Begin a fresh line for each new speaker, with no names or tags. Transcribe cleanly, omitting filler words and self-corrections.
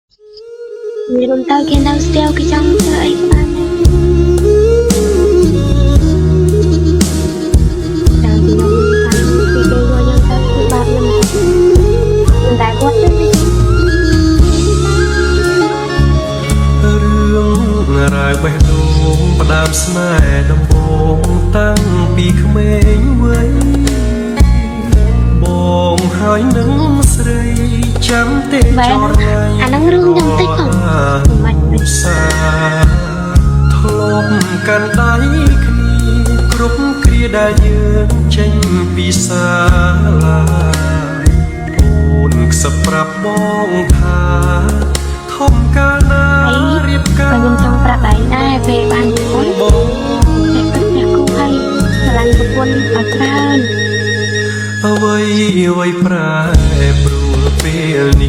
មានរំទៅគេនៅស្ទាវគេចង់ធ្វើអីក៏បានដែរតែខ្ញុំថាពីគេយកយើងទៅគឺបាបខ្ញុំតែគាត់ទៅ
រឿងរ៉ាវបេះដូងផ្ដើមស្នេហ៍ដំបូងតាំងពីក្មេងវ័យបងហើយនឹងស្រីចាំទេចរថ្ងៃ
អានឹងរឿងយ៉ាងតិចផងមិនមិន
សាធ្លាប់កាន់ដៃគ្នាគ្រប់គ្រាដែលយើងចេញពីសាលាអូនខ្សឹបប្រាប់បងថាធំកាលណារៀបការ
ខ្ញុំចង់ប្រាប់ឯងដែរពេលបានប្រពន្ធតែគិតតែគូឲ្យស្រឡាញ់ប្រពន្ធឲ្យច្រើន
អ្វីប្រែប្រួលពេលនេះ